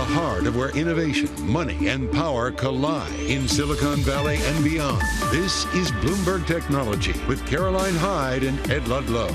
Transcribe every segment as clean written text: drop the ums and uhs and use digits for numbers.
heart of where innovation, money, and power collide in Silicon Valley and beyond. This is Bloomberg Technology with Caroline Hyde and Ed Ludlow.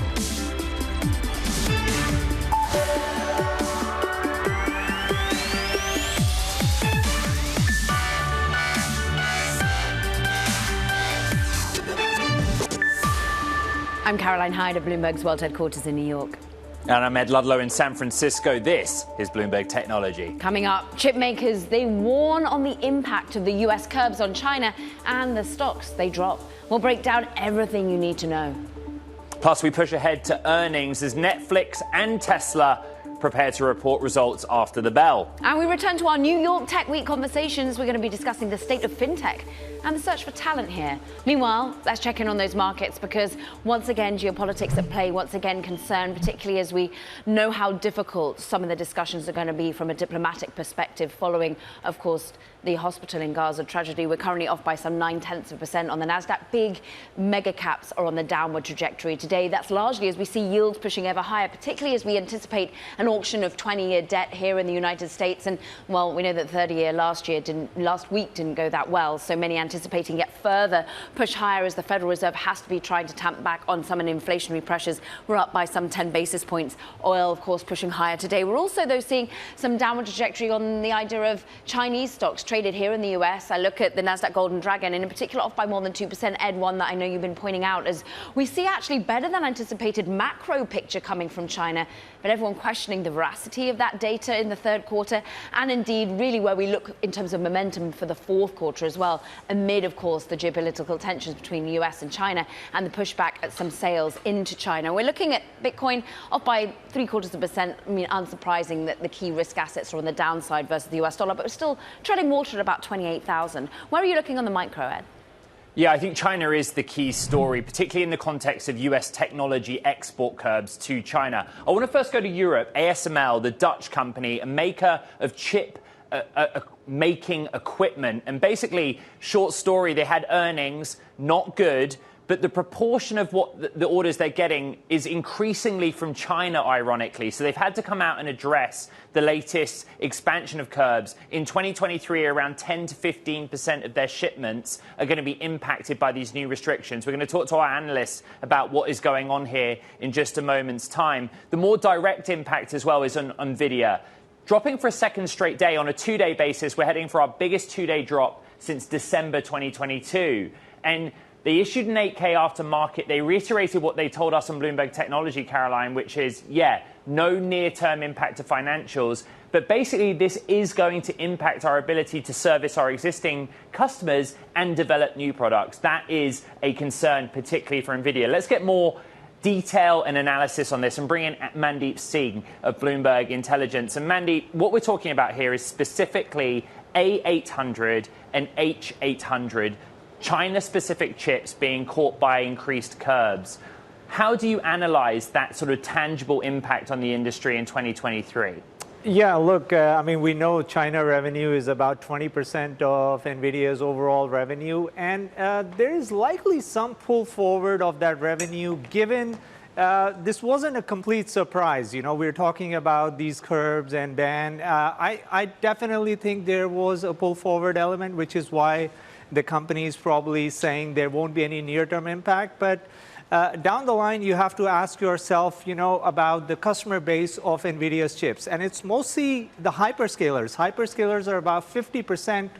I'm Caroline Hyde at Bloomberg's World Headquarters in New York. And I'm Ed Ludlow in San Francisco. This is Bloomberg Technology. Coming up, chip makers, they warn on the impact of the US curbs on China and the stocks they drop. We'll break down everything you need to know. Plus, we push ahead to earnings as Netflix and Tesla prepare to report results after the bell. And we return to our New York Tech Week conversations. We're going to be discussing the state of fintech and the search for talent here. Meanwhile, let's check in on those markets because once again, geopolitics at play, once again concern, particularly as we know how difficult some of the discussions are going to be from a diplomatic perspective following, of course, the hospital in Gaza tragedy. We're currently off by some 0.9% on the Nasdaq. Big mega caps are on the downward trajectory today. That's largely as we see yields pushing ever higher, particularly as we anticipate an auction of 20-year debt here in the United States. And well, we know that 30-year last week didn't go that well. So many anticipating yet further push higher as the Federal Reserve has to be trying to tamp back on some inflationary pressures. We're up by some 10 basis points. Oil, of course, pushing higher today. We're also, though, seeing some downward trajectory on the idea of Chinese stocks traded here in the US. I look at the Nasdaq Golden Dragon, and in particular off by more than 2%. Ed, one that I know you've been pointing out, as we see actually better than anticipated macro picture coming from China, but everyone questioning the veracity of that data in the third quarter, and indeed really where we look in terms of momentum for the fourth quarter as well, amid, of course, the geopolitical tensions between the US and China and the pushback at some sales into China. We're looking at Bitcoin off by 0.75%. I mean, unsurprising that the key risk assets are on the downside versus the US dollar, but we're still treading water at about 28,000. Where are you looking on the micro, Ed? Yeah, I think China is the key story, particularly in the context of US technology export curbs to China. I want to first go to Europe. ASML, the Dutch company, a maker of chip making equipment. And basically, short story, they had earnings, not good, but the proportion of what the orders they're getting is increasingly from China, ironically. So they've had to come out and address the latest expansion of curbs. In 2023, around 10 to 15% of their shipments are going to be impacted by these new restrictions. We're going to talk to our analysts about what is going on here in just a moment's time. The more direct impact as well is on NVIDIA. Dropping for a second straight day on a two-day basis. We're heading for our biggest two-day drop since December 2022. And they issued an 8K after market. They reiterated what they told us on Bloomberg Technology, Caroline, which is, no near-term impact to financials. But basically, this is going to impact our ability to service our existing customers and develop new products. That is a concern, particularly for NVIDIA. Let's get more detail and analysis on this and bring in Mandeep Singh of Bloomberg Intelligence. And Mandeep, what we're talking about here is specifically A800 and H800, China-specific chips being caught by increased curbs. How do you analyze that sort of tangible impact on the industry in 2023? Yeah, look, I mean, we know China revenue is about 20% of NVIDIA's overall revenue, and there is likely some pull forward of that revenue given this wasn't a complete surprise. You know, we're talking about these curbs and ban. I definitely think there was a pull forward element, which is why the company is probably saying there won't be any near-term impact. But down the line, you have to ask yourself, about the customer base of NVIDIA's chips. And it's mostly the hyperscalers. Hyperscalers are about 50%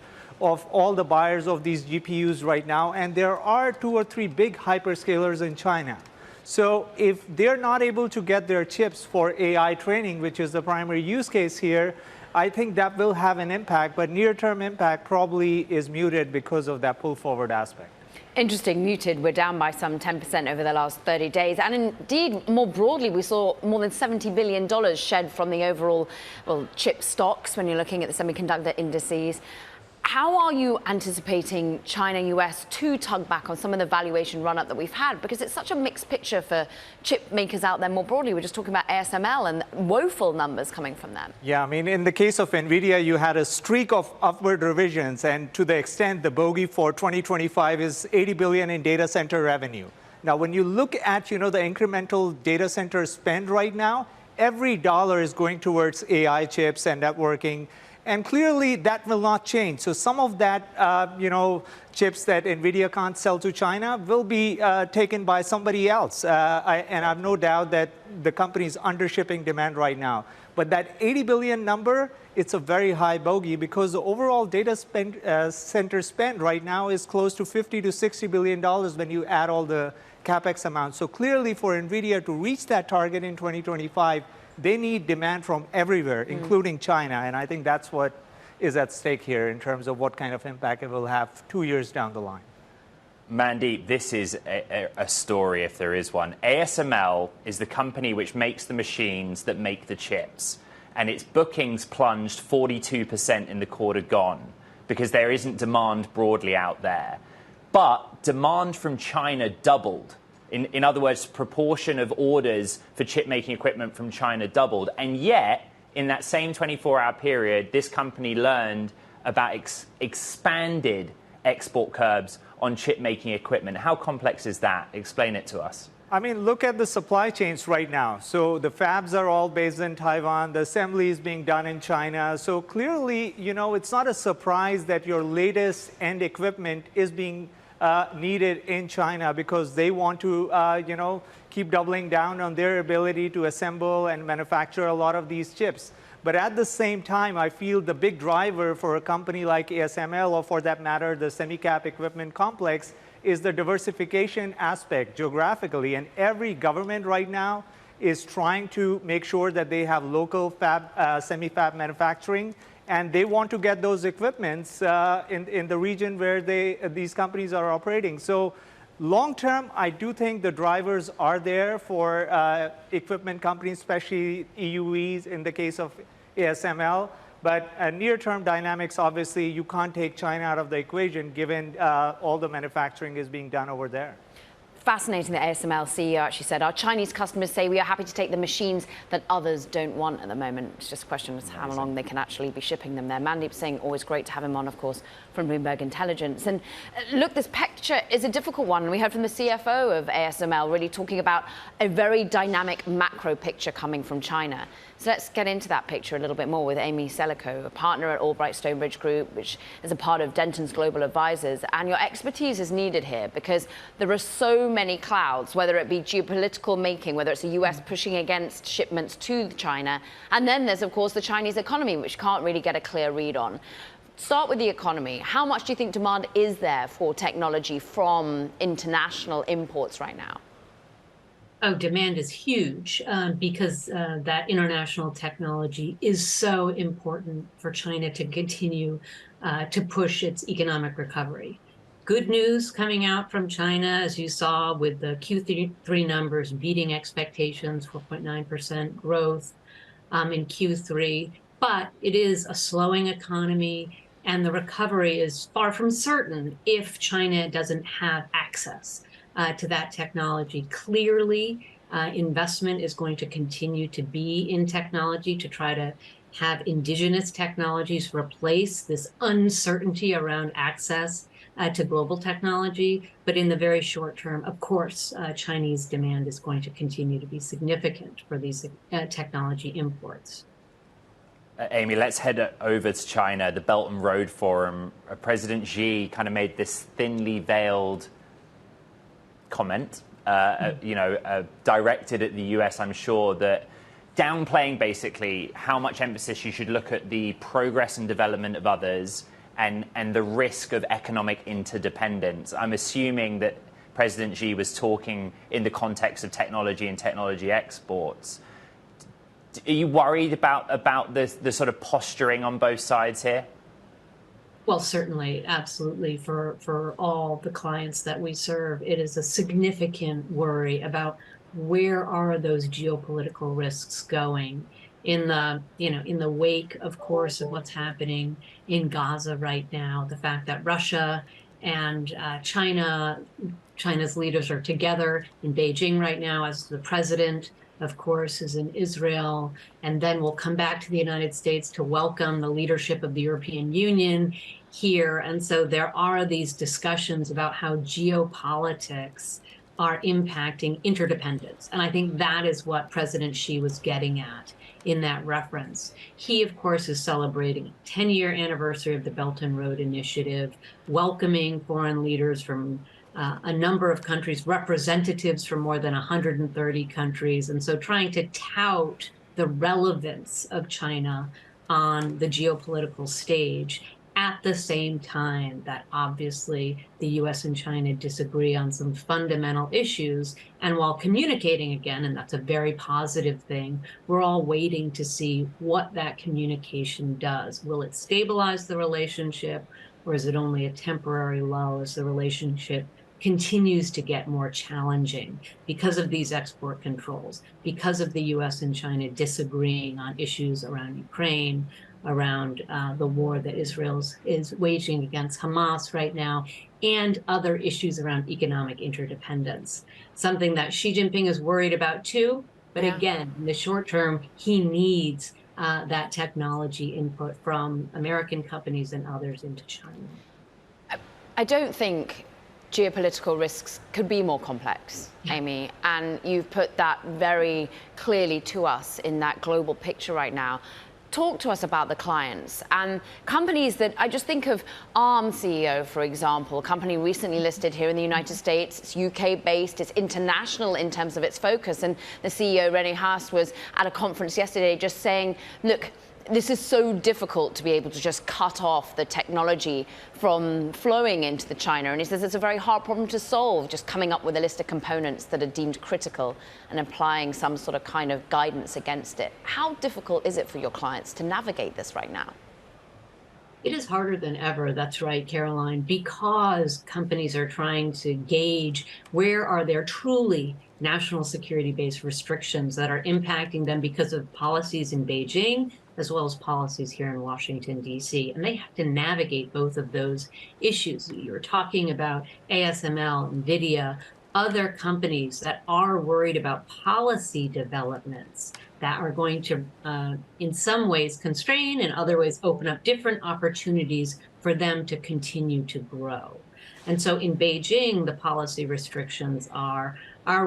of all the buyers of these GPUs right now. And there are 2 or 3 big hyperscalers in China. So if they're not able to get their chips for AI training, which is the primary use case here, I think that will have an impact, but near-term impact probably is muted because of that pull-forward aspect. Interesting, muted. We're down by some 10% over the last 30 days. And indeed, more broadly, we saw more than $70 billion shed from the overall, chip stocks when you're looking at the semiconductor indices. How are you anticipating China-US to tug back on some of the valuation run-up that we've had? Because it's such a mixed picture for chip makers out there more broadly. We're just talking about ASML and woeful numbers coming from them. Yeah, I mean, in the case of NVIDIA, you had a streak of upward revisions. And to the extent the bogey for 2025 is $80 billion in data center revenue. Now, when you look at, the incremental data center spend right now, every dollar is going towards AI chips and networking. And clearly, that will not change. So some of that, chips that NVIDIA can't sell to China will be taken by somebody else. And I have no doubt that the company is undershipping demand right now. But that 80 billion number, it's a very high bogey because the overall data center spend right now is close to $50 to $60 billion when you add all the capex amounts. So clearly, for NVIDIA to reach that target in 2025, they need demand from everywhere, including China. And I think that's what is at stake here in terms of what kind of impact it will have 2 years down the line. Mandeep, this is a story, if there is one. ASML is the company which makes the machines that make the chips. And its bookings plunged 42% in the quarter gone because there isn't demand broadly out there. But demand from China doubled. In other words, proportion of orders for chip-making equipment from China doubled. And yet, in that same 24-hour period, this company learned about expanded export curbs on chip-making equipment. How complex is that? Explain it to us. I mean, look at the supply chains right now. So the fabs are all based in Taiwan. The assembly is being done in China. So clearly, it's not a surprise that your latest end equipment is being needed in China because they want to, keep doubling down on their ability to assemble and manufacture a lot of these chips. But at the same time, I feel the big driver for a company like ASML, or for that matter, the semi-cap equipment complex, is the diversification aspect geographically. And every government right now is trying to make sure that they have local semi-fab manufacturing. And they want to get those equipments in the region where these companies are operating. So long term, I do think the drivers are there for equipment companies, especially EUVs in the case of ASML. But near-term dynamics, obviously, you can't take China out of the equation given all the manufacturing is being done over there. Fascinating that ASML CEO actually said, our Chinese customers say we are happy to take the machines that others don't want at the moment. It's just a question of how long they can actually be shipping them there. Mandeep Singh, always great to have him on, of course, from Bloomberg Intelligence. And look, this picture is a difficult one. We heard from the CFO of ASML really talking about a very dynamic macro picture coming from China. So let's get into that picture a little bit more with Amy Selico, a partner at Albright Stonebridge Group, which is a part of Denton's Global Advisors. And your expertise is needed here because there are so many clouds, whether it be geopolitical making, whether it's the US pushing against shipments to China. And then there's, of course, the Chinese economy, which can't really get a clear read on. Start with the economy. How much do you think demand is there for technology from international imports right now? Oh, demand is huge because that international technology is so important for China to continue to push its economic recovery. Good news coming out from China, as you saw with the Q3 numbers beating expectations, 4.9% growth in Q3. But it is a slowing economy, and the recovery is far from certain if China doesn't have access to that technology. Clearly, investment is going to continue to be in technology to try to have indigenous technologies replace this uncertainty around access to global technology. But in the very short term, of course, Chinese demand is going to continue to be significant for these technology imports. Amy, let's head over to China. The Belt and Road Forum, President Xi kind of made this thinly veiled comment, directed at the US, I'm sure, that downplaying basically how much emphasis you should look at the progress and development of others and the risk of economic interdependence. I'm assuming that President Xi was talking in the context of technology and technology exports. Are you worried about the sort of posturing on both sides here? Well, certainly, absolutely. For all the clients that we serve, it is a significant worry about where are those geopolitical risks going in the wake, of course, of what's happening in Gaza right now. The fact that Russia and China's leaders are together in Beijing right now, as the president, of course, is in Israel, and then we'll come back to the United States to welcome the leadership of the European Union here. And so there are these discussions about how geopolitics are impacting interdependence. And I think that is what President Xi was getting at in that reference. He, of course, is celebrating a 10-year anniversary of the Belt and Road Initiative, welcoming foreign leaders from a number of countries, representatives from more than 130 countries, and so trying to tout the relevance of China on the geopolitical stage at the same time that obviously the US and China disagree on some fundamental issues. And while communicating again, and that's a very positive thing, we're all waiting to see what that communication does. Will it stabilize the relationship, or is it only a temporary lull as the relationship continues to get more challenging because of these export controls, because of the US and China disagreeing on issues around Ukraine, around the war that Israel is waging against Hamas right now, and other issues around economic interdependence. Something that Xi Jinping is worried about too, but again, in the short term, he needs that technology input from American companies and others into China. I don't think geopolitical risks could be more complex, Amy, and you've put that very clearly to us in that global picture right now. Talk to us about the clients and companies that I just think of. Arm CEO, for example, a company recently listed here in the United States. It's UK based, it's international in terms of its focus. And the CEO, Rene Haas, was at a conference yesterday just saying, look, this is so difficult to be able to just cut off the technology from flowing into the China. And he says it's a very hard problem to solve, just coming up with a list of components that are deemed critical and applying some sort of kind of guidance against it. How difficult is it for your clients to navigate this right now? It is harder than ever, that's right, Caroline, because companies are trying to gauge where are there truly national security-based restrictions that are impacting them because of policies in Beijing, as well as policies here in Washington, D.C. And they have to navigate both of those issues. You're talking about ASML, NVIDIA, other companies that are worried about policy developments that are going to, in some ways, constrain, in other ways, open up different opportunities for them to continue to grow. And so in Beijing, the policy restrictions are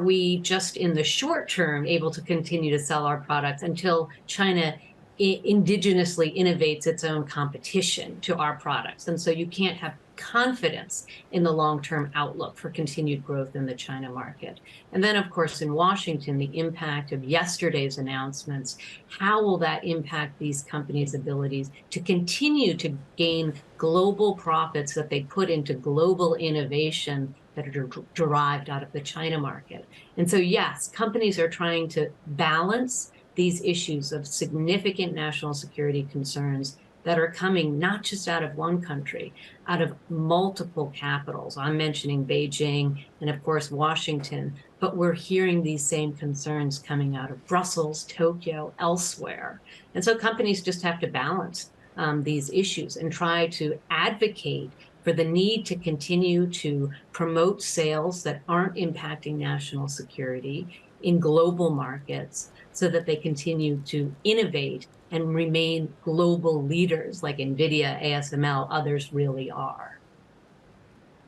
we just in the short term able to continue to sell our products until China indigenously innovates its own competition to our products? And so you can't have confidence in the long-term outlook for continued growth in the China market. And then, of course, in Washington, the impact of yesterday's announcements, how will that impact these companies' abilities to continue to gain global profits that they put into global innovation that are derived out of the China market? And so, yes, companies are trying to balance these issues of significant national security concerns that are coming not just out of one country, out of multiple capitals. I'm mentioning Beijing and, of course, Washington, but we're hearing these same concerns coming out of Brussels, Tokyo, elsewhere. And so companies just have to balance these issues and try to advocate for the need to continue to promote sales that aren't impacting national security in global markets, so that they continue to innovate and remain global leaders like NVIDIA, ASML, others really are.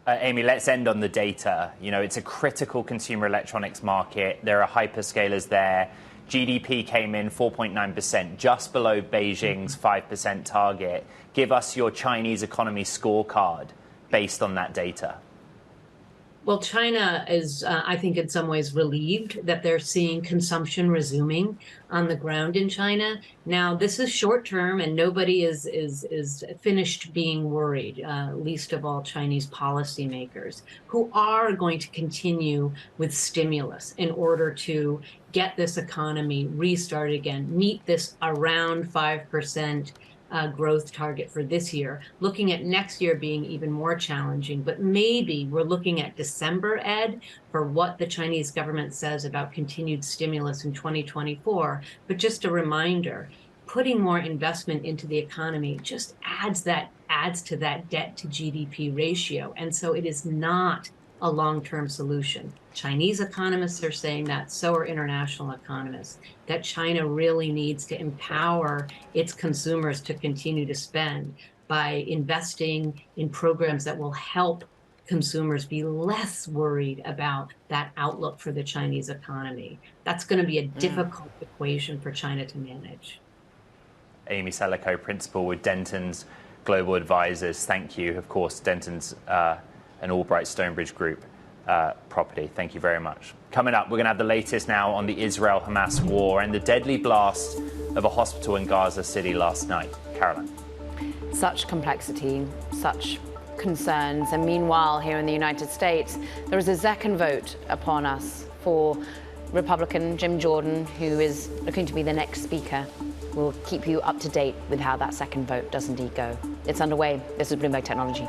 Amy, let's end on the data. You know, it's a critical consumer electronics market. There are hyperscalers there. GDP came in 4.9%, just below Beijing's 5% target. Give us your Chinese economy scorecard based on that data. Well, China is, I think, in some ways relieved that they're seeing consumption resuming on the ground in China. Now, this is short term, and nobody is finished being worried, least of all Chinese policymakers, who are going to continue with stimulus in order to get this economy restarted again, meet this around 5% growth target for this year, looking at next year being even more challenging. But maybe we're looking at December, Ed, for what the Chinese government says about continued stimulus in 2024. But just a reminder, putting more investment into the economy just adds to that debt to GDP ratio. And so it is not a long-term solution. Chinese economists are saying that, so are international economists, that China really needs to empower its consumers to continue to spend by investing in programs that will help consumers be less worried about that outlook for the Chinese economy. That's going to be a difficult equation for China to manage. Amy Selico, principal with Denton's Global Advisors. Thank you. Of course, Denton's an Albright Stonebridge Group property. Thank you very much. Coming up, we're going to have the latest now on the Israel-Hamas war and the deadly blast of a hospital in Gaza City last night. Caroline. Such complexity, such concerns. And meanwhile, here in the United States, there is a second vote upon us for Republican Jim Jordan, who is looking to be the next speaker. We'll keep you up to date with how that second vote does indeed go. It's underway. This is Bloomberg Technology.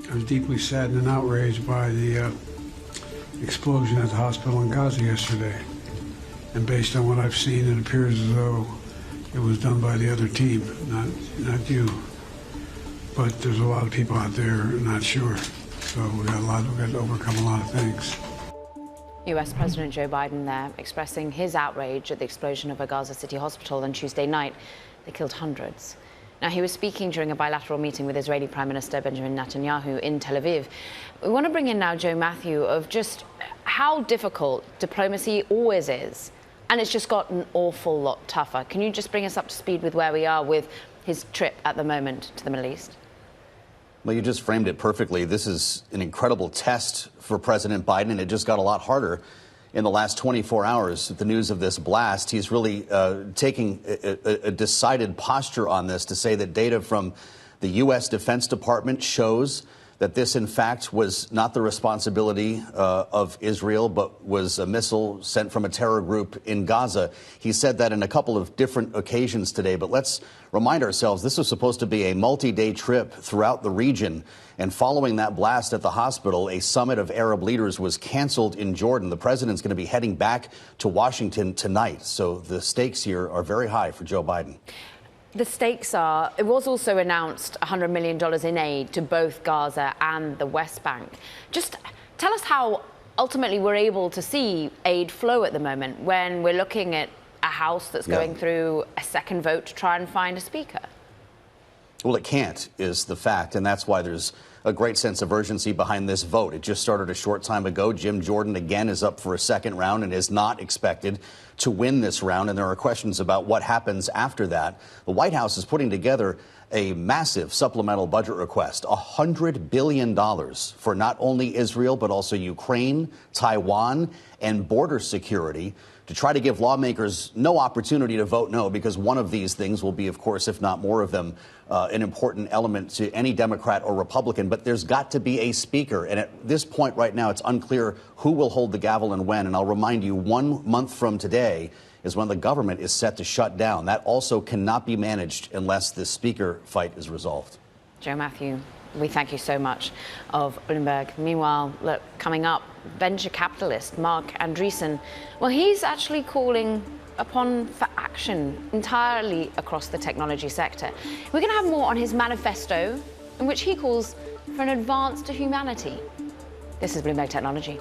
I was deeply saddened and outraged by the explosion at the hospital in Gaza yesterday. And based on what I've seen, it appears as though it was done by the other team, not you. But there's a lot of people out there not sure. So we've got to overcome a lot of things. US President Joe Biden there expressing his outrage at the explosion of a Gaza City hospital on Tuesday night. They killed hundreds. Now, he was speaking during a bilateral meeting with Israeli Prime Minister Benjamin Netanyahu in Tel Aviv. We want to bring in now Joe Matthew of just how difficult diplomacy always is. And it's just got an awful lot tougher. Can you just bring us up to speed with where we are with his trip at the moment to the Middle East? Well, you just framed it perfectly. This is an incredible test for President Biden, and it just got a lot harder in the last 24 hours. The news of this blast, he's really taking a decided posture on this to say that data from the U.S. Defense Department shows that this, in fact, was not the responsibility of Israel, but was a missile sent from a terror group in Gaza. He said that in a couple of different occasions today. But let's remind ourselves, this was supposed to be a multi-day trip throughout the region. And following that blast at the hospital, a summit of Arab leaders was canceled in Jordan. The president's going to be heading back to Washington tonight. So the stakes here are very high for Joe Biden. The stakes are, it was also announced $100 million in aid to both Gaza and the West Bank. Just tell us how ultimately we're able to see aid flow at the moment when we're looking at a House that's going through a second vote to try and find a speaker. Well, it can't, is the fact, and that's why there's a great sense of urgency behind this vote. It just started a short time ago. Jim Jordan again is up for a second round and is not expected to win this round, and there are questions about what happens after that. The White House is putting together a massive supplemental budget request, $100 billion for not only Israel, but also Ukraine, Taiwan, and border security, to try to give lawmakers no opportunity to vote no, because one of these things will be, of course, if not more of them, an important element to any Democrat or Republican. But there's got to be a speaker. And at this point right now, it's unclear who will hold the gavel and when. And I'll remind you, 1 month from today is when the government is set to shut down. That also cannot be managed unless this speaker fight is resolved. Joe Matthew, we thank you so much of Bloomberg. Meanwhile, look, coming up, venture capitalist Mark Andreessen, well, he's actually calling upon for action entirely across the technology sector. We're going to have more on his manifesto, in which he calls for an advance to humanity. This is Bloomberg Technology.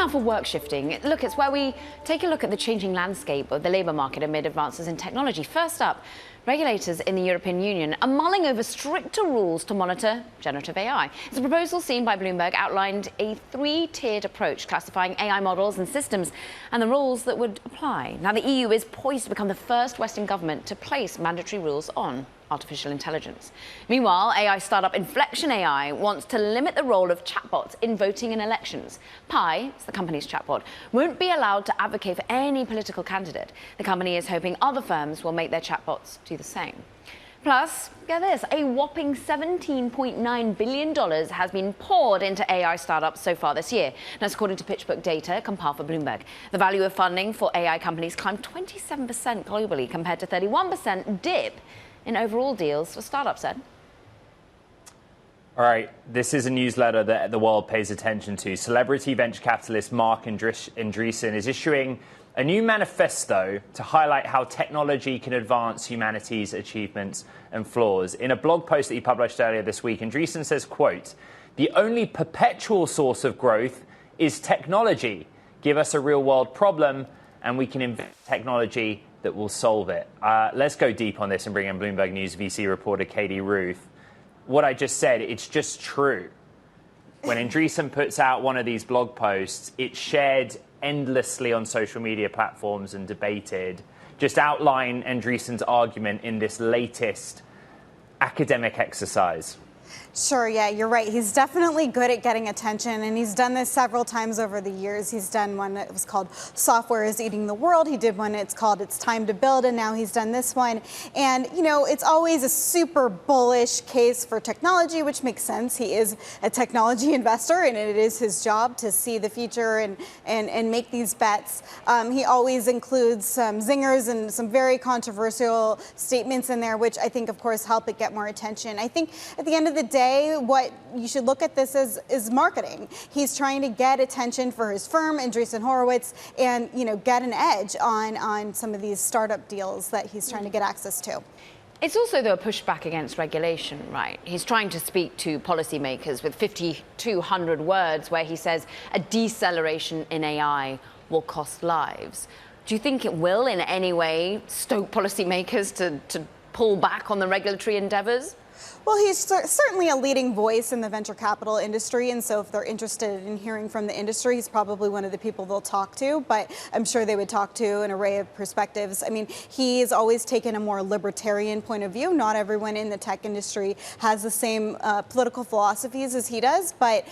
For work shifting. Look, it's where we take a look at the changing landscape of the labour market amid advances in technology. First up, regulators in the European Union are mulling over stricter rules to monitor generative AI. It's a proposal seen by Bloomberg outlined a three-tiered approach classifying AI models and systems and the rules that would apply. Now, the EU is poised to become the first Western government to place mandatory rules on artificial intelligence. Meanwhile, AI startup Inflection AI wants to limit the role of chatbots in voting in elections. Pi, it's the company's chatbot, won't be allowed to advocate for any political candidate. The company is hoping other firms will make their chatbots do the same. Plus, get this, a whopping $17.9 billion has been poured into AI startups so far this year. That's according to PitchBook data compiled for Bloomberg. The value of funding for AI companies climbed 27% globally compared to 31% dip in overall deals for startups, Ed. All right, this is a newsletter that the world pays attention to. Celebrity venture capitalist Mark Andreessen is issuing a new manifesto to highlight how technology can advance humanity's achievements and flaws. In a blog post that he published earlier this week, Andreessen says, quote, "The only perpetual source of growth is technology. Give us a real-world problem, and we can invent technology that will solve it." Let's go deep on this and bring in Bloomberg News VC reporter Katie Ruth. What I just said, it's just true. When Andreessen puts out one of these blog posts, it's shared endlessly on social media platforms and debated. Just outline Andreessen's argument in this latest academic exercise. Sure, yeah, you're right. He's definitely good at getting attention, and he's done this several times over the years. He's done one that was called Software is Eating the World. He did one it's called It's Time to Build, and now he's done this one. And, you know, it's always a super bullish case for technology, which makes sense. He is a technology investor, and it is his job to see the future and make these bets. He always includes some zingers and some very controversial statements in there, which I think, of course, help it get more attention. I think at the end of the day, what you should look at this as is marketing. He's trying to get attention for his firm, Andreessen Horowitz, and get an edge on some of these startup deals that he's trying to get access to. It's also, though, a pushback against regulation, right? He's trying to speak to policymakers with 5,200 words where he says a deceleration in AI will cost lives. Do you think it will in any way stoke policymakers to pull back on the regulatory endeavors? Well, he's certainly a leading voice in the venture capital industry, and so if they're interested in hearing from the industry, he's probably one of the people they'll talk to, but I'm sure they would talk to an array of perspectives. I mean, he's always taken a more libertarian point of view. Not everyone in the tech industry has the same political philosophies as he does, but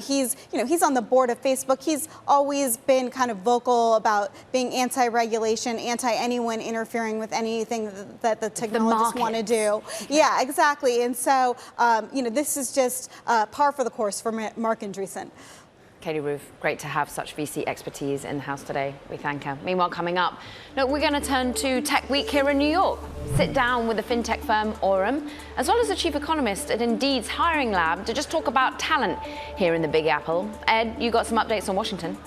he's on the board of Facebook. He's always been kind of vocal about being anti-regulation, anti-anyone interfering with anything that the technologists want to do. Yeah, exactly. And so, this is just par for the course for Mark Andreessen. Katie Ruth, great to have such VC expertise in the house today. We thank her. Meanwhile, coming up, look, we're going to turn to Tech Week here in New York. Sit down with the fintech firm Aurum, as well as the chief economist at Indeed's hiring lab to just talk about talent here in the Big Apple. Ed, you got some updates on Washington?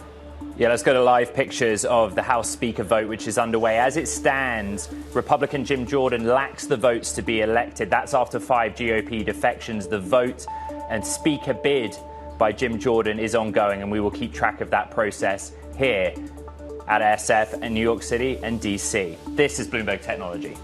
Yeah, let's go to live pictures of the House Speaker vote, which is underway. As it stands, Republican Jim Jordan lacks the votes to be elected. That's after 5 GOP defections. The vote and Speaker bid by Jim Jordan is ongoing, and we will keep track of that process here at SF in New York City and DC. This is Bloomberg Technology.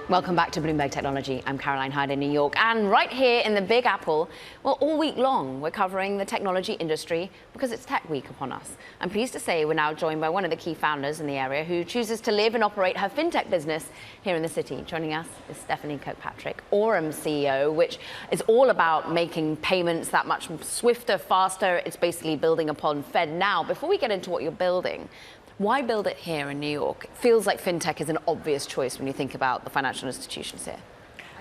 Welcome back to Bloomberg Technology. I'm Caroline Hyde in New York. And right here in the Big Apple, well, all week long, we're covering the technology industry because it's Tech Week upon us. I'm pleased to say we're now joined by one of the key founders in the area who chooses to live and operate her fintech business here in the city. Joining us is Stephanie Kirkpatrick, Aurum CEO, which is all about making payments that much swifter, faster. It's basically building upon FedNow. Before we get into what you're building, why build it here in New York? It feels like fintech is an obvious choice when you think about the financial institutions here.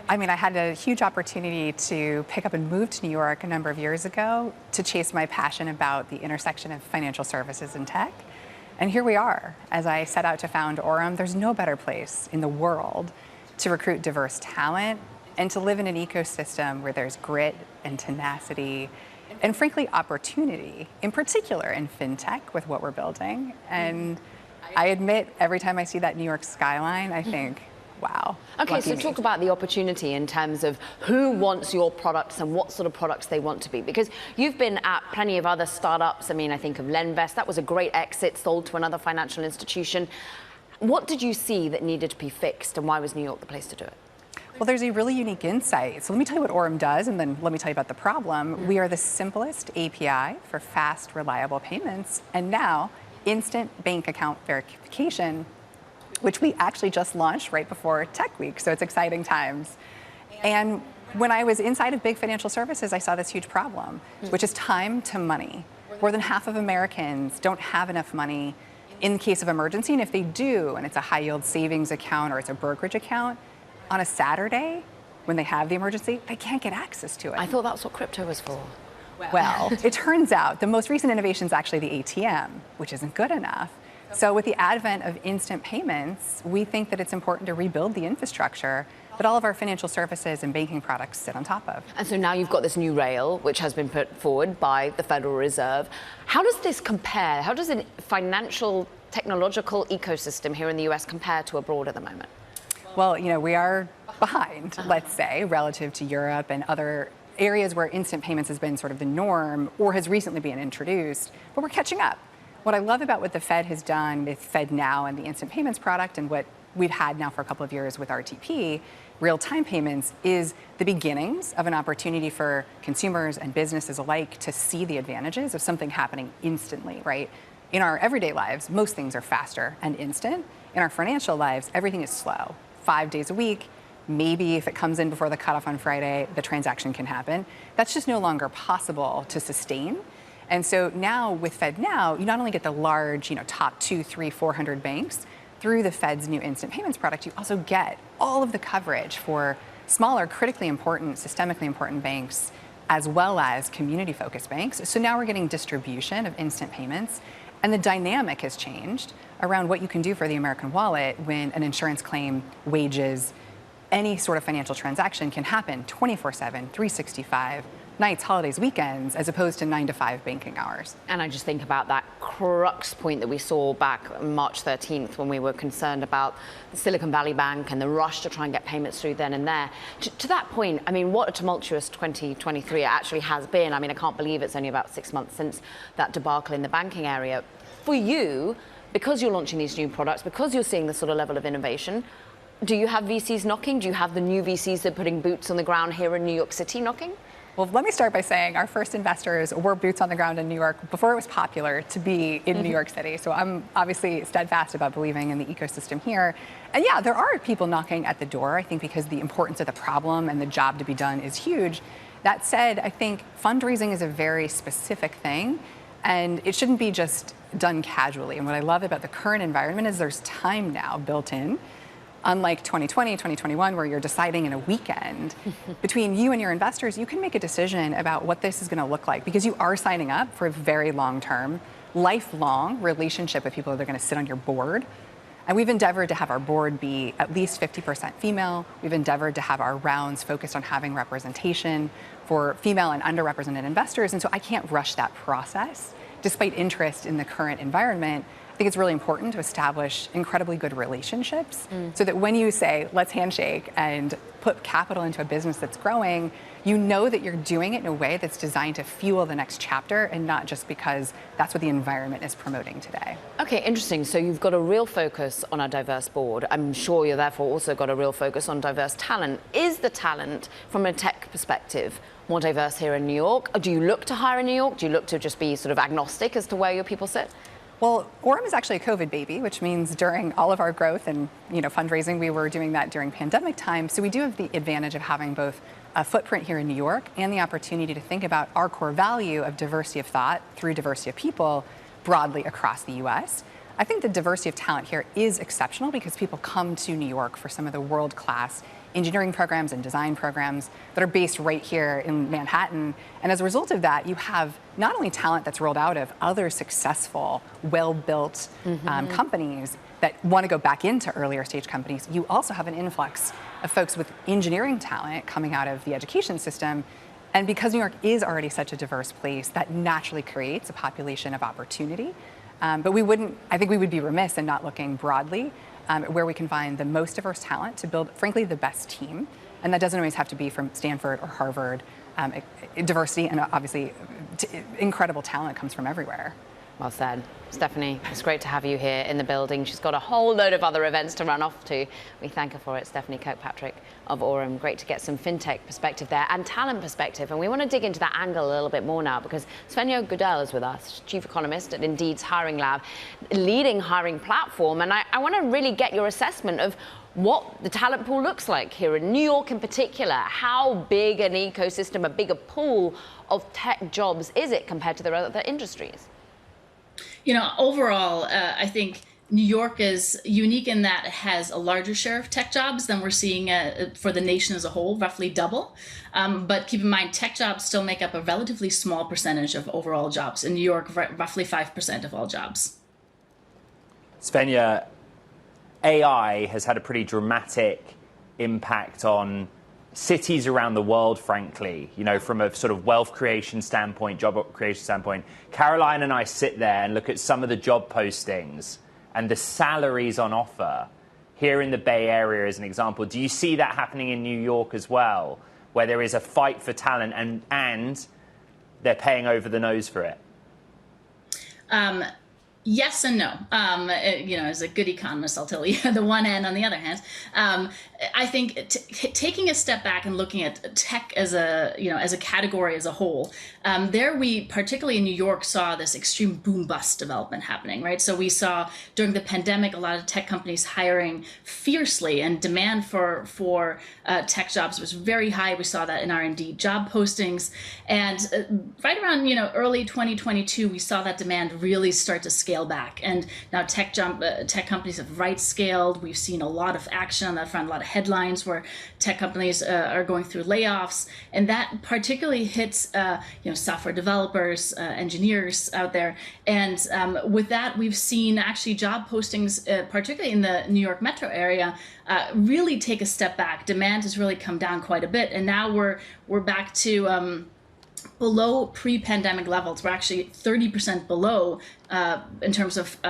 I mean, I had a huge opportunity to pick up and move to New York a number of years ago to chase my passion about the intersection of financial services and tech. And here we are. As I set out to found Aurum, there's no better place in the world to recruit diverse talent and to live in an ecosystem where there's grit and tenacity and frankly, opportunity, in particular in fintech with what we're building. And I admit, every time I see that New York skyline, I think, wow. Okay, so talk about the opportunity in terms of who wants your products and what sort of products they want to be. Because you've been at plenty of other startups. I mean, I think of Lenvest. That was a great exit, sold to another financial institution. What did you see that needed to be fixed, and why was New York the place to do it? Well, there's a really unique insight. So let me tell you what Aurum does, and then let me tell you about the problem. We are the simplest API for fast, reliable payments, and now instant bank account verification, which we actually just launched right before Tech Week, so it's exciting times. And when I was inside of big financial services, I saw this huge problem, which is time to money. More than half of Americans don't have enough money in case of emergency, and if they do, and it's a high-yield savings account or it's a brokerage account, on a Saturday, when they have the emergency, they can't get access to it. I thought that's what crypto was for. Well, it turns out the most recent innovation is actually the ATM, which isn't good enough. So with the advent of instant payments, we think that it's important to rebuild the infrastructure that all of our financial services and banking products sit on top of. And so now you've got this new rail, which has been put forward by the Federal Reserve. How does this compare? How does a financial technological ecosystem here in the US compare to abroad at the moment? Well, we are behind, let's say, relative to Europe and other areas where instant payments has been sort of the norm or has recently been introduced, but we're catching up. What I love about what the Fed has done with FedNow and the instant payments product and what we've had now for a couple of years with RTP, real-time payments, is the beginnings of an opportunity for consumers and businesses alike to see the advantages of something happening instantly, right? In our everyday lives, most things are faster and instant. In our financial lives, everything is slow. 5 days a week, maybe if it comes in before the cutoff on Friday, the transaction can happen. That's just no longer possible to sustain. And so now with FedNow, you not only get the large, top 200, 300, 400 banks. Through the Fed's new instant payments product, you also get all of the coverage for smaller, critically important, systemically important banks, as well as community-focused banks. So now we're getting distribution of instant payments. And the dynamic has changed around what you can do for the American wallet when an insurance claim, wages, any sort of financial transaction can happen 24/7, 365, nights, holidays, weekends, as opposed to 9 to 5 banking hours. And I just think about that crux point that we saw back on March 13th when we were concerned about the Silicon Valley Bank and the rush to try and get payments through then and there. To that point, I mean, what a tumultuous 2023 it actually has been. I mean, I can't believe it's only about 6 months since that debacle in the banking area. For you, because you're launching these new products, because you're seeing this sort of level of innovation, do you have VCs knocking? Do you have the new VCs that are putting boots on the ground here in New York City knocking? Well, let me start by saying our first investors were boots on the ground in New York before it was popular to be in New York City. So I'm obviously steadfast about believing in the ecosystem here. And yeah, there are people knocking at the door, I think, because the importance of the problem and the job to be done is huge. That said, I think fundraising is a very specific thing, and it shouldn't be just done casually. And what I love about the current environment is there's time now built in. Unlike 2020, 2021, where you're deciding in a weekend, between you and your investors, you can make a decision about what this is going to look like because you are signing up for a very long-term, lifelong relationship with people that are going to sit on your board. And we've endeavored to have our board be at least 50% female. We've endeavored to have our rounds focused on having representation for female and underrepresented investors. And so I can't rush that process. Despite interest in the current environment, I think it's really important to establish incredibly good relationships so that when you say, let's handshake and put capital into a business that's growing, you know that you're doing it in a way that's designed to fuel the next chapter and not just because that's what the environment is promoting today. Okay, interesting. So you've got a real focus on a diverse board. I'm sure you've therefore also got a real focus on diverse talent. Is the talent, from a tech perspective, more diverse here in New York? Or do you look to hire in New York? Do you look to just be sort of agnostic as to where your people sit? Well, Orem is actually a COVID baby, which means during all of our growth and fundraising, we were doing that during pandemic time. So we do have the advantage of having both a footprint here in New York and the opportunity to think about our core value of diversity of thought through diversity of people broadly across the U.S. I think the diversity of talent here is exceptional because people come to New York for some of the world-class engineering programs and design programs that are based right here in Manhattan. And as a result of that, you have not only talent that's rolled out of other successful, well-built companies that want to go back into earlier stage companies, you also have an influx of folks with engineering talent coming out of the education system. And because New York is already such a diverse place, that naturally creates a population of opportunity. But I think we would be remiss in not looking broadly where we can find the most diverse talent to build, frankly, the best team. And that doesn't always have to be from Stanford or Harvard. Diversity and obviously incredible talent comes from everywhere. Well said. Stephanie, it's great to have you here in the building. She's got a whole load of other events to run off to. We thank her for it. Stephanie Kirkpatrick of Orem. Great to get some fintech perspective there and talent perspective. And we want to dig into that angle a little bit more now because Svenja Goodell is with us, chief economist at Indeed's Hiring Lab, leading hiring platform. And I want to really get your assessment of what the talent pool looks like here in New York in particular. How big an ecosystem, a bigger pool of tech jobs is it compared to the other industries? Overall, I think New York is unique in that it has a larger share of tech jobs than we're seeing for the nation as a whole, roughly double. But keep in mind, tech jobs still make up a relatively small percentage of overall jobs. In New York, roughly 5% of all jobs. Svenja, AI has had a pretty dramatic impact on cities around the world, frankly, you know, from a sort of wealth creation standpoint, job creation standpoint. Caroline and I sit there and look at some of the job postings and the salaries on offer here in the Bay Area as an example. Do you see that happening in New York as well, where there is a fight for talent and they're paying over the nose for it? Yes and no. You know, as a good economist, I'll tell you the one hand. On the other hand, I think taking a step back and looking at tech as a, you know, as a category as a whole, there we, particularly in New York, saw this extreme boom bust development happening, right? So we saw during the pandemic a lot of tech companies hiring fiercely, and demand for tech jobs was very high. We saw that in our Indeed job postings, and right around, you know, early 2022, we saw that demand really start to scale back. And now tech companies have right scaled. We've seen a lot of action on that front, a lot of headlines where tech companies are going through layoffs, and that particularly hits you know, software developers, engineers out there. And with that, we've seen actually job postings, particularly in the New York metro area, really take a step back. Demand has really come down quite a bit, and now we're back to below pre-pandemic levels. We're actually 30% below in terms of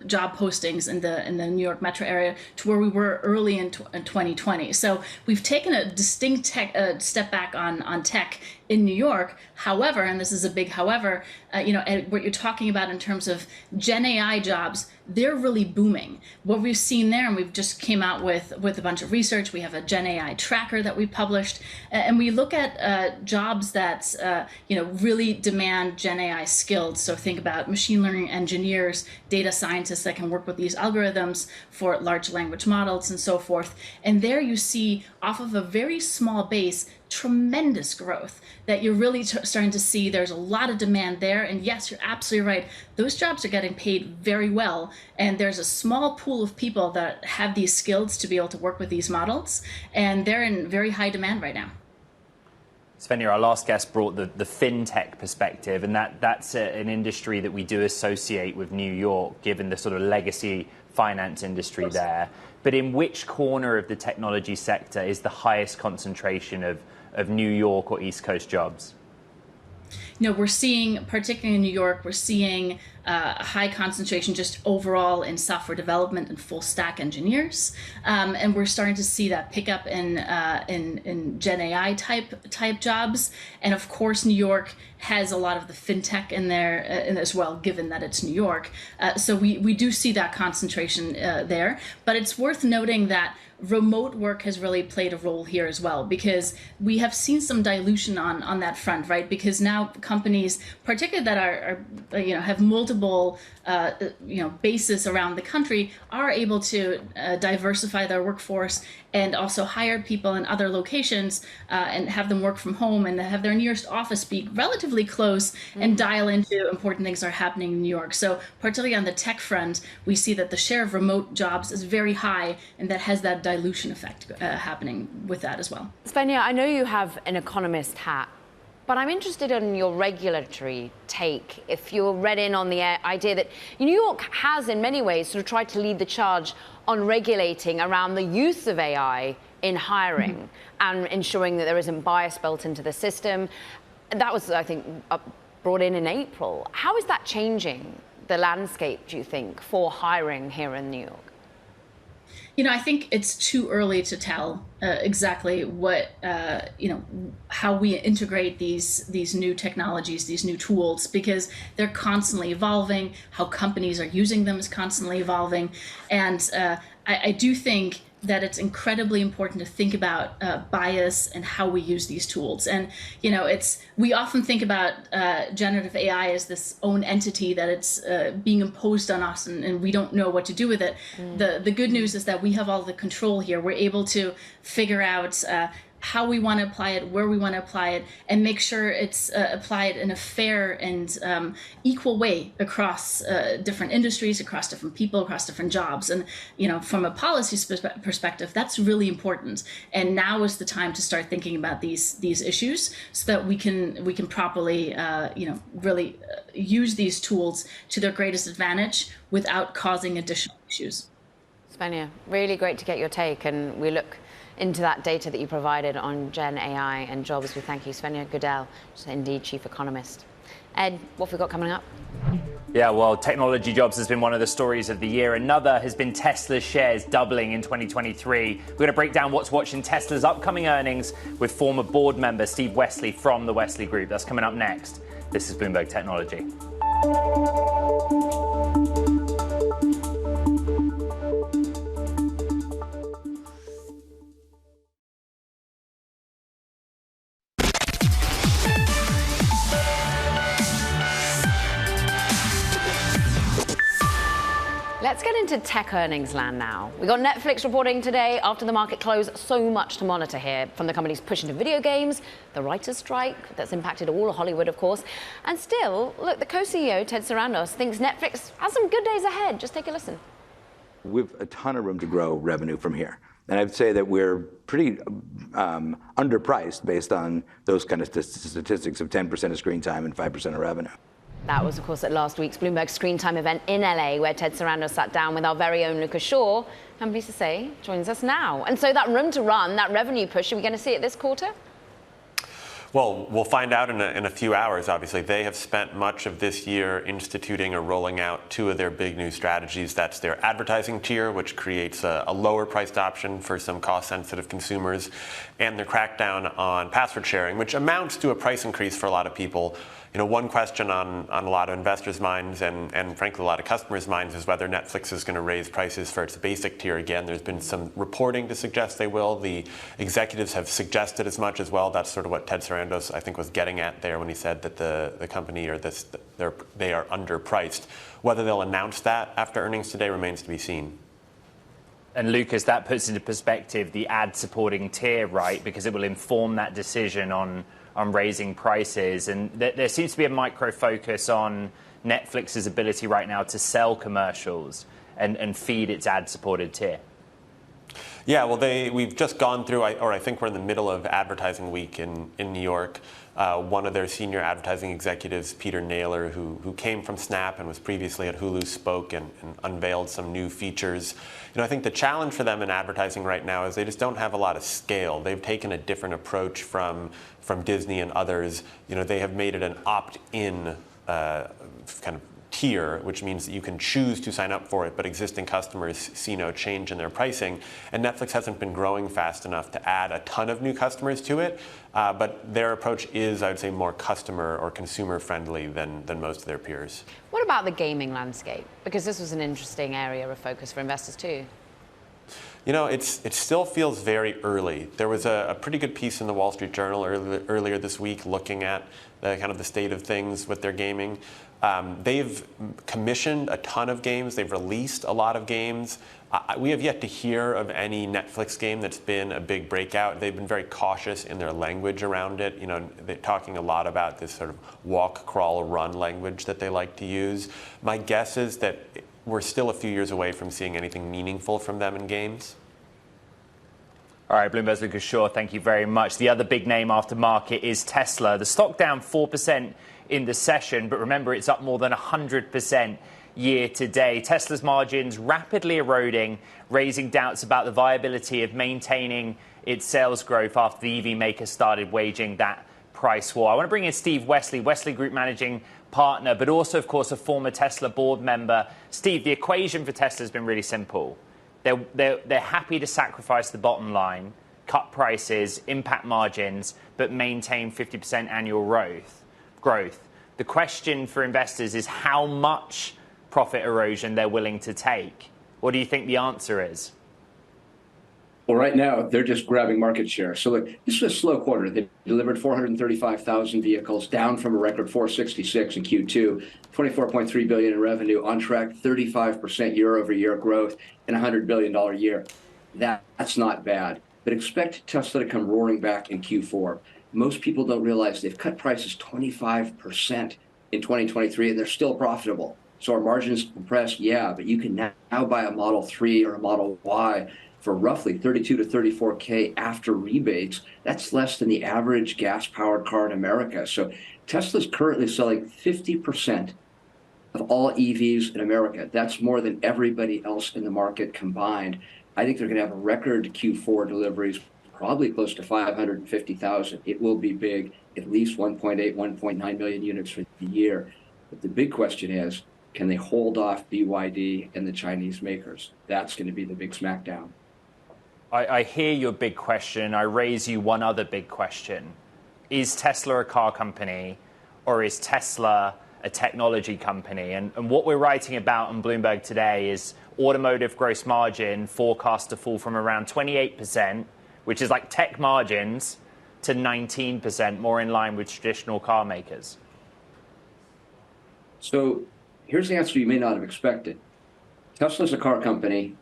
job postings in the New York metro area to where we were early in 2020. So we've taken a distinct step back on tech in New York. However, and this is a big however, you know, what you're talking about in terms of Gen AI jobs, they're really booming. What we've seen there, and we've just came out with a bunch of research. We have a Gen AI tracker that we published, and we look at jobs that you know, really demand Gen AI skilled. So think about machine learning engineers, data scientists that can work with these algorithms for large language models and so forth. And there you see, off of a very small base, tremendous growth that you're really starting to see. There's a lot of demand there. And yes, you're absolutely right. Those jobs are getting paid very well. And there's a small pool of people that have these skills to be able to work with these models. And they're in very high demand right now. Svenja, our last guest brought the Fintech perspective, and that's an industry that we do associate with New York, given the sort of legacy finance industry there. But in which corner of the technology sector is the highest concentration of New York or East Coast jobs? You know, we're seeing, particularly in New York, we're seeing a high concentration just overall in software development and full stack engineers, and we're starting to see that pick up in Gen AI type jobs. And of course, New York has a lot of the fintech in there as well, given that it's New York. So we do see that concentration there. But it's worth noting that remote work has really played a role here as well, because we have seen some dilution on that front, right? Because now companies, particularly that are you know, have multiple you know, bases around the country, are able to diversify their workforce and also hire people in other locations and have them work from home and have their nearest office be relatively close and dial into important things that are happening in New York. So particularly on the tech front, we see that the share of remote jobs is very high, and that has that dilution effect happening with that as well. Svenja, I know you have an economist hat, but I'm interested in your regulatory take. If you're read in on the idea that New York has, in many ways, sort of tried to lead the charge on regulating around the use of AI in hiring and ensuring that there isn't bias built into the system. That was, I think, brought in April. How is that changing the landscape, do you think, for hiring here in New York? You know, I think it's too early to tell exactly what, you know, how we integrate these new technologies, these new tools, because they're constantly evolving. How companies are using them is constantly evolving. And I do think that it's incredibly important to think about bias and how we use these tools. And, you know, we often think about generative AI as this own entity, that it's being imposed on us and we don't know what to do with it. The good news is that we have all the control here. We're able to figure out how we want to apply it, where we want to apply it, and make sure it's applied in a fair and equal way across different industries, across different people, across different jobs. And from a policy perspective, that's really important. And now is the time to start thinking about these issues so that we can properly really use these tools to their greatest advantage without causing additional issues. Svenja, really great to get your take, and we look into that data that you provided on Gen AI and jobs. We thank you, Svenja Goodell, Indeed chief economist. Ed, what have we got coming up? Yeah, well, technology jobs has been one of the stories of the year. Another has been Tesla's shares doubling in 2023. We're going to break down what's watching Tesla's upcoming earnings with former board member Steve Wesley from the Wesley Group. That's coming up next. This is Bloomberg Technology. Let's get into tech earnings land now. We got Netflix reporting today after the market close. So much to monitor here, from the company's push into video games, the writers' strike that's impacted all of Hollywood, of course. And still, look, the co-CEO, Ted Sarandos, thinks Netflix has some good days ahead. Just take a listen. We've a ton of room to grow revenue from here. And I'd say that we're pretty underpriced based on those kind of statistics of 10% of screen time and 5% of revenue. That was, of course, at last week's Bloomberg Screen Time event in LA, where Ted Sarandos sat down with our very own Lucas Shaw. I'm pleased to say, joins us now. And so that room to run, that revenue push, are we going to see it this quarter? Well, we'll find out in a few hours, obviously. They have spent much of this year instituting or rolling out two of their big new strategies. That's their advertising tier, which creates a lower priced option for some cost-sensitive consumers, and their crackdown on password sharing, which amounts to a price increase for a lot of people. One question on a lot of investors' minds and frankly a lot of customers' minds is whether Netflix is going to raise prices for its basic tier again. There's been some reporting to suggest they will. The executives have suggested as much as well. That's sort of what Ted Sarandos, I think, was getting at there when he said that the company or they are underpriced. Whether they'll announce that after earnings today remains to be seen. And Lucas, that puts into perspective the ad-supporting tier, right? Because it will inform that decision on raising prices. And there seems to be a micro focus on Netflix's ability right now to sell commercials and feed its ad-supported tier. Yeah, well, we've just gone through, or I think we're in the middle of advertising week in New York. One of their senior advertising executives, Peter Naylor, who came from Snap and was previously at Hulu, spoke and unveiled some new features. I think the challenge for them in advertising right now is they just don't have a lot of scale. They've taken a different approach from Disney and others. They have made it an opt-in kind of tier, which means that you can choose to sign up for it, but existing customers see no change in their pricing. And Netflix hasn't been growing fast enough to add a ton of new customers to it, but their approach is, I would say, more customer or consumer friendly than most of their peers. What about the gaming landscape? Because this was an interesting area of focus for investors too. It still feels very early. There was a pretty good piece in the Wall Street Journal earlier this week looking at the state of things with their gaming. They've commissioned a ton of games. They've released a lot of games. We have yet to hear of any Netflix game that's been a big breakout. They've been very cautious in their language around it. They're talking a lot about this sort of walk, crawl, run language that they like to use. My guess is that we're still a few years away from seeing anything meaningful from them in games. All right, Bloomberg's Lucas Shaw, thank you very much. The other big name after market is Tesla. The stock down 4% in the session, but remember, it's up more than 100% year to date. Tesla's margins rapidly eroding, raising doubts about the viability of maintaining its sales growth after the EV maker started waging that price war. I want to bring in Steve Wesley, Wesley Group Managing Partner, but also, of course, a former Tesla board member. Steve, the equation for Tesla has been really simple. They're happy to sacrifice the bottom line, cut prices, impact margins, but maintain 50% annual growth. The question for investors is how much profit erosion they're willing to take. What do you think the answer is? Well, right now, they're just grabbing market share. So look, this was a slow quarter. They delivered 435,000 vehicles, down from a record 466 in Q2, $24.3 billion in revenue, on track 35% year-over-year growth, and $100 billion year. That's not bad. but expect Tesla to come roaring back in Q4. Most people don't realize they've cut prices 25% in 2023, and they're still profitable. So our margins compressed, yeah, but you can now buy a Model 3 or a Model Y for roughly $32,000 to $34,000 after rebates. That's less than the average gas-powered car in America. So Tesla's currently selling 50% of all EVs in America. That's more than everybody else in the market combined. I think they're going to have a record Q4 deliveries, probably close to 550,000. It will be big, at least 1.8, 1.9 million units for the year. But the big question is, can they hold off BYD and the Chinese makers? That's going to be the big smackdown. I hear your big question. I raise you one other big question. Is Tesla a car company, or is Tesla a technology company? And what we're writing about on Bloomberg today is automotive gross margin forecast to fall from around 28%, which is like tech margins, to 19%, more in line with traditional car makers. So here's the answer you may not have expected. Tesla's a car company.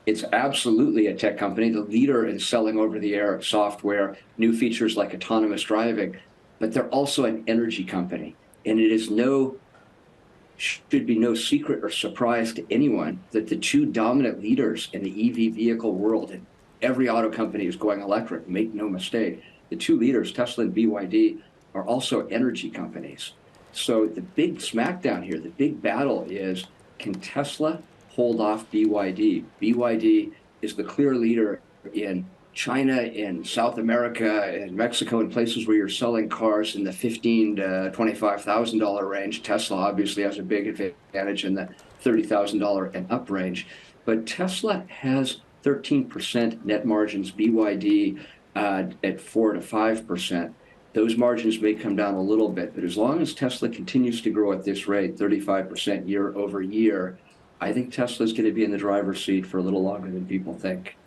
It's absolutely a tech company, the leader in selling over-the-air software, new features like autonomous driving, but they're also an energy company. And it is should be no secret or surprise to anyone that the two dominant leaders in the EV vehicle world, and every auto company is going electric, make no mistake, the two leaders, Tesla and BYD, are also energy companies. So the big smackdown here, the big battle is, can Tesla hold off BYD? BYD is the clear leader in China, in South America, in Mexico, in places where you're selling cars in the $15,000 to $25,000 range. Tesla obviously has a big advantage in the $30,000 and up range. But Tesla has 13% net margins, BYD at 4 to 5%. Those margins may come down a little bit, but as long as Tesla continues to grow at this rate, 35% year over year, I think Tesla's going to be in the driver's seat for a little longer than people think.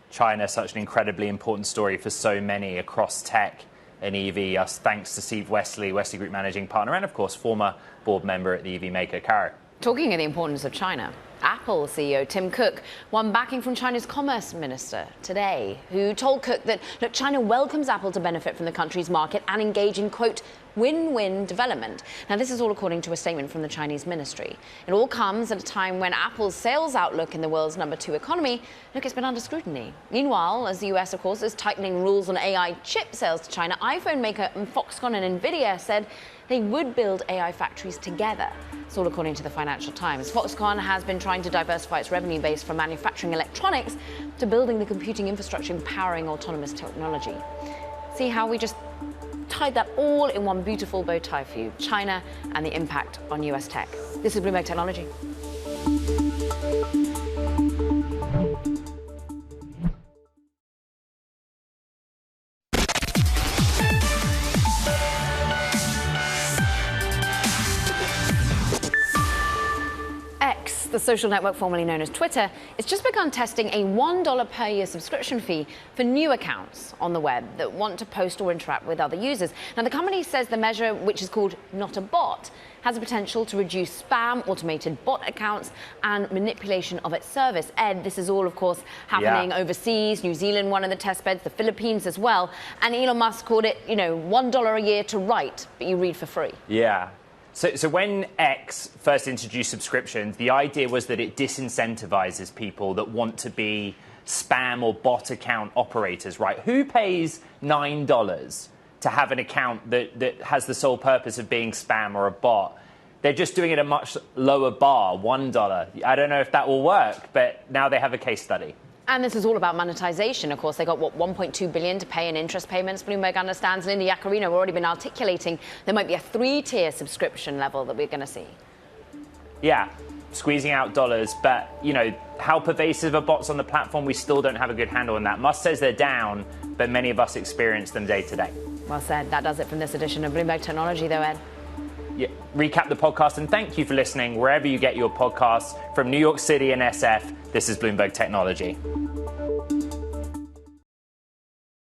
China, such an incredibly important story for so many across tech and EV. Us thanks to Steve Wesley, Wesley Group Managing Partner, and of course, former board member at the EV maker, Caro. Talking of the importance of China, Apple CEO Tim Cook won backing from China's commerce minister today, who told Cook that, look, China welcomes Apple to benefit from the country's market and engage in, quote, win-win development. Now, this is all according to a statement from the Chinese ministry. It all comes at a time when Apple's sales outlook in the world's #2 economy, look, it's been under scrutiny. Meanwhile, as the US, of course, is tightening rules on AI chip sales to China, iPhone maker Foxconn and Nvidia said they would build AI factories together. It's all according to the Financial Times. Foxconn has been trying to diversify its revenue base from manufacturing electronics to building the computing infrastructure empowering autonomous technology. See how we just tied that all in one beautiful bow tie for you, China and the impact on US tech. This is Bloomberg Technology. The social network formerly known as Twitter, it's just begun testing a $1 per year subscription fee for new accounts on the web that want to post or interact with other users. Now, the company says the measure, which is called Not a Bot, has the potential to reduce spam, automated bot accounts, and manipulation of its service. Ed, this is all, of course, happening overseas. New Zealand, one of the test beds, the Philippines as well. And Elon Musk called it, $1 a year to write, but you read for free. Yeah. So when X first introduced subscriptions, the idea was that it disincentivizes people that want to be spam or bot account operators, right? Who pays $9 to have an account that has the sole purpose of being spam or a bot? They're just doing it at a much lower bar, $1. I don't know if that will work, but now they have a case study. And this is all about monetization. Of course, they got, $1.2 billion to pay in interest payments. Bloomberg understands Linda Yaccarino have already been articulating there might be a 3-tier subscription level that we're going to see. Yeah, squeezing out dollars. But, how pervasive are bots on the platform? We still don't have a good handle on that. Musk says they're down, but many of us experience them day to day. Well said. That does it from this edition of Bloomberg Technology, though, Ed. Yeah, recap the podcast, and thank you for listening wherever you get your podcasts. From New York City and SF, this is Bloomberg Technology.